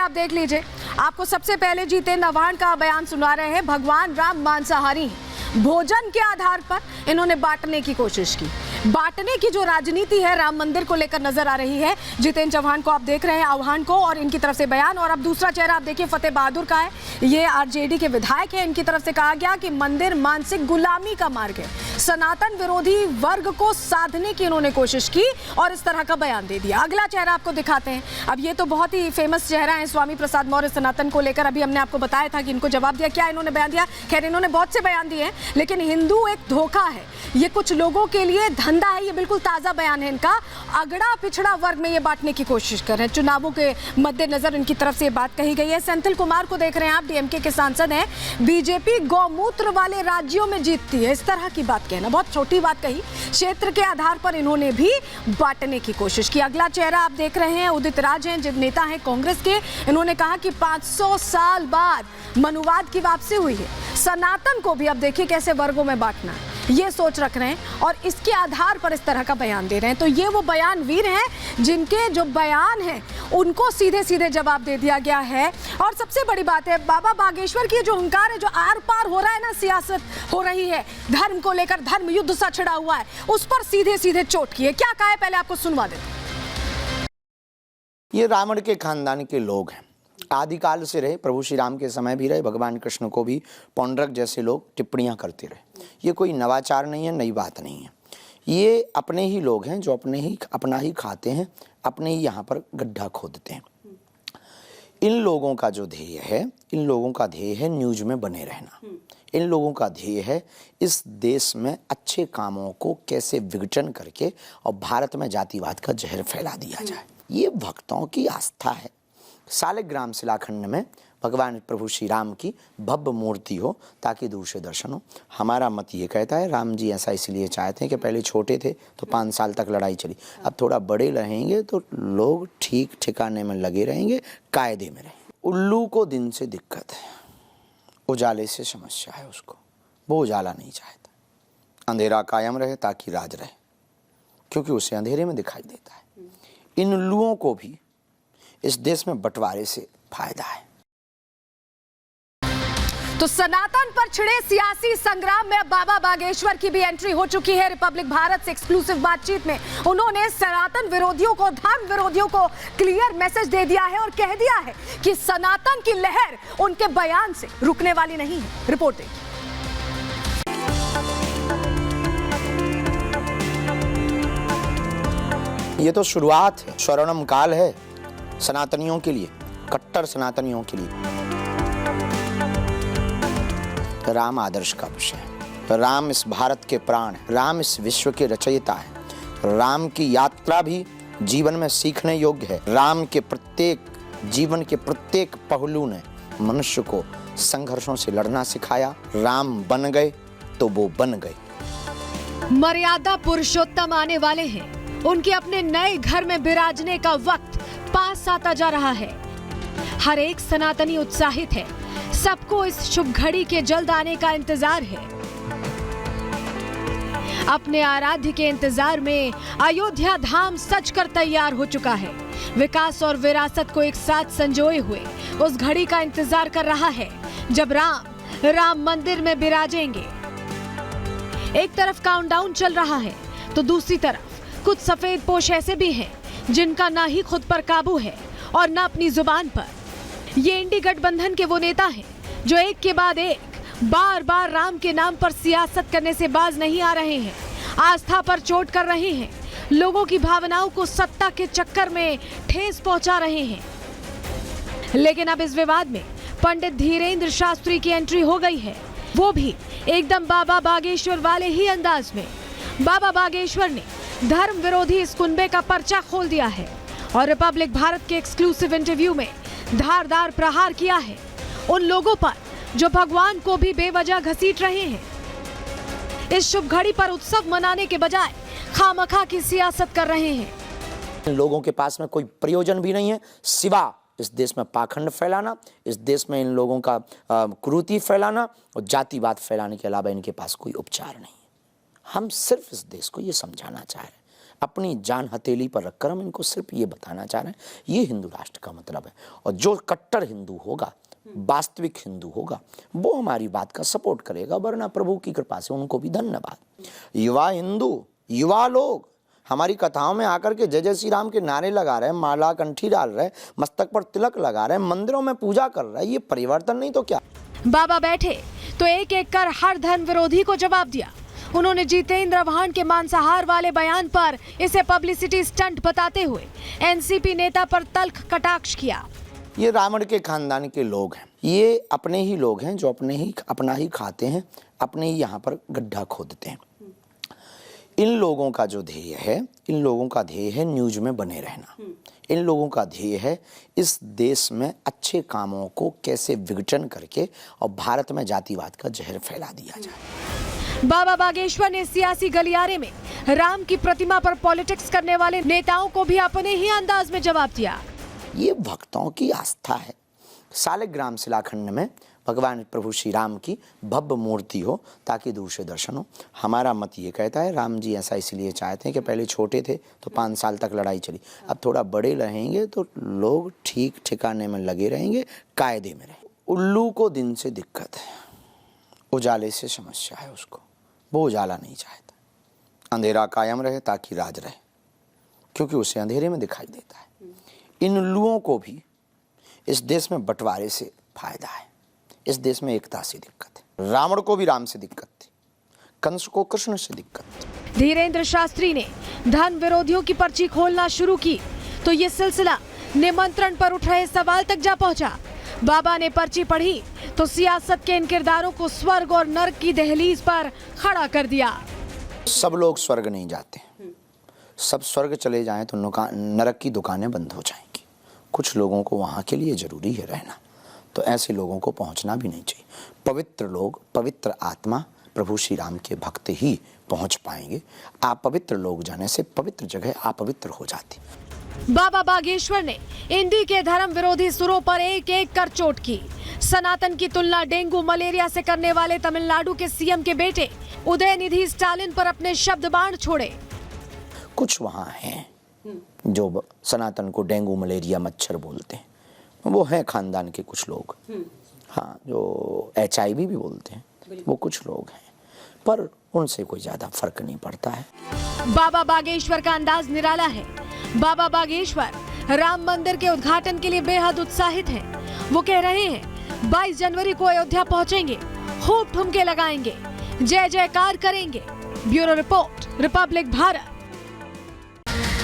आप देख लीजिए। आपको सबसे पहले जितेंद्र आव्हान का बयान सुना रहे हैं। भगवान राम मांसाहारी हैं। भोजन के आधार पर इन्होंने बांटने की कोशिश की। बांटने की जो राजनीति है राम मंदिर को लेकर नजर आ रही है। जितेंद्र आव्हान को आप देख रहे हैं, आव्हान को, और इनकी तरफ से बयान। और अब दूसरा चेहरा आप देखिए, फतेह बहादुर का है। ये आरजेडी के विधायक है। इनकी तरफ से कहा गया कि मंदिर मानसिक गुलामी का मार्ग है। सनातन विरोधी वर्ग को साधने की इन्होंने कोशिश की और इस तरह का बयान दे दिया। अगला चेहरा आपको दिखाते हैं। अब ये तो बहुत ही फेमस चेहरा है, स्वामी प्रसाद मौर्य, सनातन को लेकर। अभी हमने आपको बताया था कि इनको जवाब दिया। क्या इन्होंने बयान दिया? खैर, इन्होंने बहुत से बयान दिए हैं, लेकिन हिंदू एक धोखा है, ये कुछ लोगों के लिए धंधा है। ये बिल्कुल ताजा बयान है इनका। अगड़ा पिछड़ा वर्ग में ये बांटने की कोशिश कर रहे हैं। चुनावों के मद्देनजर इनकी तरफ से ये बात कही गई है। सेंथिल कुमार को देख रहे हैं आप, डीएमके के सांसद हैं। बीजेपी गौमूत्र वाले राज्यों में जीतती है, इस तरह की बात कहना, बहुत छोटी बात कही। क्षेत्र के आधार पर इन्होंने भी बांटने की कोशिश की। अगला चेहरा आप देख रहे हैं, उदित राज हैं, जो नेता हैं कांग्रेस के। इन्होंने कहा कि 500 साल बाद मनुवाद की वापसी हुई है। सनातन को भी अब देखिए कैसे वर्गों में बांटना है, ये सोच रख रहे हैं और इसके आधार पर इस तरह का बयान दे रहे हैं। तो ये वो बयान वीर हैं जिनके जो बयान हैं उनको सीधे सीधे जवाब दे दिया गया है। और सबसे बड़ी बात है, बाबा बागेश्वर की जो हुंकार है, जो आर पार हो रहा है ना, सियासत हो रही है धर्म को लेकर, धर्म युद्ध सा छिड़ा हुआ है, उस पर सीधे सीधे चोट की है। क्या कहा है पहले आपको सुनवा देते। ये रावण के खानदान के लोग हैं, आदिकाल से रहे, प्रभु श्री राम के समय भी रहे, भगवान कृष्ण को भी पौंड्रक जैसे लोग टिप्पणियां करते रहे। ये कोई नवाचार नहीं है, नई बात नहीं है। ये अपने ही लोग हैं जो अपना ही खाते हैं, अपने ही यहाँ पर गड्ढा खोदते हैं। इन लोगों का जो ध्येय है, इन लोगों का ध्येय है न्यूज में बने रहना। इन लोगों का ध्येय है इस देश में अच्छे कामों को कैसे विघटन करके और भारत में जातिवाद का जहर फैला दिया जाए। ये भक्तों की आस्था है। सालिग्राम शिलाखंड में भगवान प्रभु श्री राम की भव्य मूर्ति हो ताकि दूर से दर्शन हो। हमारा मत ये कहता है, राम जी ऐसा इसलिए चाहते हैं कि पहले छोटे थे तो 5 साल तक लड़ाई चली, अब थोड़ा बड़े रहेंगे तो लोग ठीक ठिकाने में लगे रहेंगे, कायदे में रहेंगे। उल्लू को दिन से दिक्कत है, उजाले से समस्या है उसको, वो उजाला नहीं चाहता। अंधेरा कायम रहे ताकि राज रहे, क्योंकि उसे अंधेरे में दिखाई देता है। इन उल्लुओं को भी इस देश में बंटवारे से फायदा है। तो सनातन पर छिड़े सियासी संग्राम में बाबा बागेश्वर की भी एंट्री हो चुकी है। रिपब्लिक भारत से एक्सक्लूसिव बातचीत में उन्होंने सनातन विरोधियों को, धर्म विरोधियों को क्लियर मैसेज दे दिया है और कह दिया है कि सनातन की लहर उनके बयान से रुकने वाली नहीं है। रिपोर्ट देखिए। ये तो शुरुआत है, स्वर्णिम काल है सनातनियों के लिए, कट्टर सनातनियों के लिए। राम आदर्श का विषय है। राम इस भारत के प्राण है, राम इस विश्व के रचयिता है। राम की यात्रा भी जीवन में सीखने योग्य है। राम के जीवन के प्रत्येक पहलू ने मनुष्य को संघर्षों से लड़ना सिखाया। राम बन गए तो वो बन गए। मर्यादा पुरुषोत्तम आने वाले हैं। उनके अपने नए घर में विराजने का वक्त पास आता जा रहा है। हर एक सनातनी उत्साहित है। सबको इस शुभ घड़ी के जल्द आने का इंतजार है। अपने आराध्य के इंतजार में अयोध्या धाम सजकर तैयार हो चुका है। विकास और विरासत को एक साथ संजोए हुए उस घड़ी का इंतजार कर रहा है जब राम मंदिर में विराजेंगे। एक तरफ काउंटडाउन चल रहा है तो दूसरी तरफ कुछ सफेद पोश ऐसे भी हैं जिनका ना ही खुद पर काबू है और ना अपनी जुबान पर। ये इंडी गठबंधन के वो नेता हैं जो एक के बाद एक बार बार राम के नाम पर सियासत करने से बाज नहीं आ रहे हैं। आस्था पर चोट कर रहे हैं, लोगों की भावनाओं को सत्ता के चक्कर में ठेस पहुंचा रहे हैं। लेकिन अब इस विवाद में पंडित धीरेन्द्र शास्त्री की एंट्री हो गई है, वो भी एकदम बाबा बागेश्वर वाले ही अंदाज में। बाबा बागेश्वर ने धर्म विरोधी इस कुनबे का पर्चा खोल दिया है और रिपब्लिक भारत के एक्सक्लूसिव इंटरव्यू में धारदार प्रहार किया है उन लोगों पर जो भगवान को भी बेवजह घसीट रहे हैं। इस शुभ घड़ी पर उत्सव मनाने के बजाय खामखा की सियासत कर रहे हैं। लोगों के पास में कोई प्रयोजन भी नहीं है सिवा इस देश में पाखंड फैलाना, इस देश में इन लोगों का कुरीति फैलाना और जातिवाद फैलाने के अलावा इनके पास कोई उपचार नहीं है। हम सिर्फ इस देश को ये समझाना चाह रहे हैं, अपनी जान हथेली पर रखकर हम इनको सिर्फ ये बताना चाह रहे हैं, ये हिंदू राष्ट्र का मतलब है। और जो कट्टर हिंदू होगा, वास्तविक हिंदू होगा, वो हमारी बात का सपोर्ट करेगा, वरना प्रभु की कृपा से उनको भी धन्यवाद। युवा हिंदू, युवा लोग हमारी कथाओं में आकर के जय जय श्री राम के नारे लगा रहे हैं, माला कंठी डाल रहे हैं, मस्तक पर तिलक लगा रहे हैं, मंदिरों में पूजा कर रहे हैं, ये परिवर्तन नहीं तो क्या। बाबा बैठे तो एक एक कर हर धर्म विरोधी को जवाब दिया। उन्होंने जितेंद्र आव्हान के मांसाहार वाले बयान पर इसे पब्लिसिटी स्टंट बताते हुए एनसीपी नेता पर तल्ख कटाक्ष किया। ये रावण के खानदान के लोग हैं, ये अपने ही लोग हैं जो अपना ही खाते हैं, अपने ही यहाँ पर गड्ढा खोदते हैं। इन लोगों का जो ध्येय है, इन लोगों का ध्येय है न्यूज में बने रहना। इन लोगों का ध्येय है इस देश में अच्छे कामों को कैसे विघटन करके और भारत में जातिवाद का जहर फैला दिया जाए। बाबा बागेश्वर ने सियासी गलियारे में राम की प्रतिमा पर पॉलिटिक्स करने वाले नेताओं को भी अपने ही अंदाज में जवाब दिया। ये भक्तों की आस्था है। सालिग्राम शिलाखंड में भगवान प्रभु श्री राम की भव्य मूर्ति हो ताकि दूर से दर्शन हो। हमारा मत ये कहता है, राम जी ऐसा इसलिए चाहते हैं कि पहले छोटे थे तो 5 साल तक लड़ाई चली, अब थोड़ा बड़े रहेंगे तो लोग ठीक ठिकाने में लगे रहेंगे, कायदे में रहेंगे। उल्लू को दिन से दिक्कत है, उजाले से समस्या है उसको, वो उजाला नहीं चाहता। अंधेरा कायम रहे ताकि राज रहे, क्योंकि उसे अंधेरे में दिखाई देता है। इन उल्लुओं को भी इस देश में बंटवारे से फायदा है, इस देश में एकता से दिक्कत है। रावण को भी राम से दिक्कत थी, कंस को कृष्ण से दिक्कत थी। धीरेन्द्र शास्त्री ने धर्म विरोधियों की पर्ची खोलना शुरू की तो ये सिलसिला निमंत्रण पर उठ रहे सवाल तक जा पहुंचा। बाबा ने पर्ची पढ़ी तो सियासत के इन किरदारों को स्वर्ग और नरक की दहलीज पर खड़ा कर दिया। सब लोग स्वर्ग नहीं जाते, सब स्वर्ग चले जाएं तो नरक की दुकानें बंद हो जाएंगी। कुछ लोगों को वहाँ के लिए जरूरी है रहना, तो ऐसे लोगों को पहुंचना भी नहीं चाहिए। पवित्र लोग, पवित्र आत्मा प्रभु श्री राम के भक्त ही पहुंच पाएंगे। अपवित्र लोग जाने से पवित्र जगह अपवित्र हो जाती। बाबा बागेश्वर ने इंडी के धर्म विरोधी सुरों पर एक एक कर चोट की। सनातन की तुलना डेंगू मलेरिया से करने वाले तमिलनाडु के सीएम के बेटे उदयनिधि स्टालिन पर अपने शब्द बाण छोड़े। कुछ वहाँ हैं जो सनातन को डेंगू मलेरिया मच्छर बोलते हैं, वो हैं खानदान के कुछ लोग। हाँ, जो HIV भी बोलते हैं, वो कुछ लोग हैं, पर उनसे कोई ज्यादा फर्क नहीं पड़ता है। बाबा बागेश्वर का अंदाज निराला है। बाबा बागेश्वर राम मंदिर के उद्घाटन के लिए बेहद उत्साहित हैं। वो कह रहे हैं 22 जनवरी को अयोध्या पहुंचेंगे, खूब ठुमके लगाएंगे, जय जयकार करेंगे। Bureau report, Republic Bharat.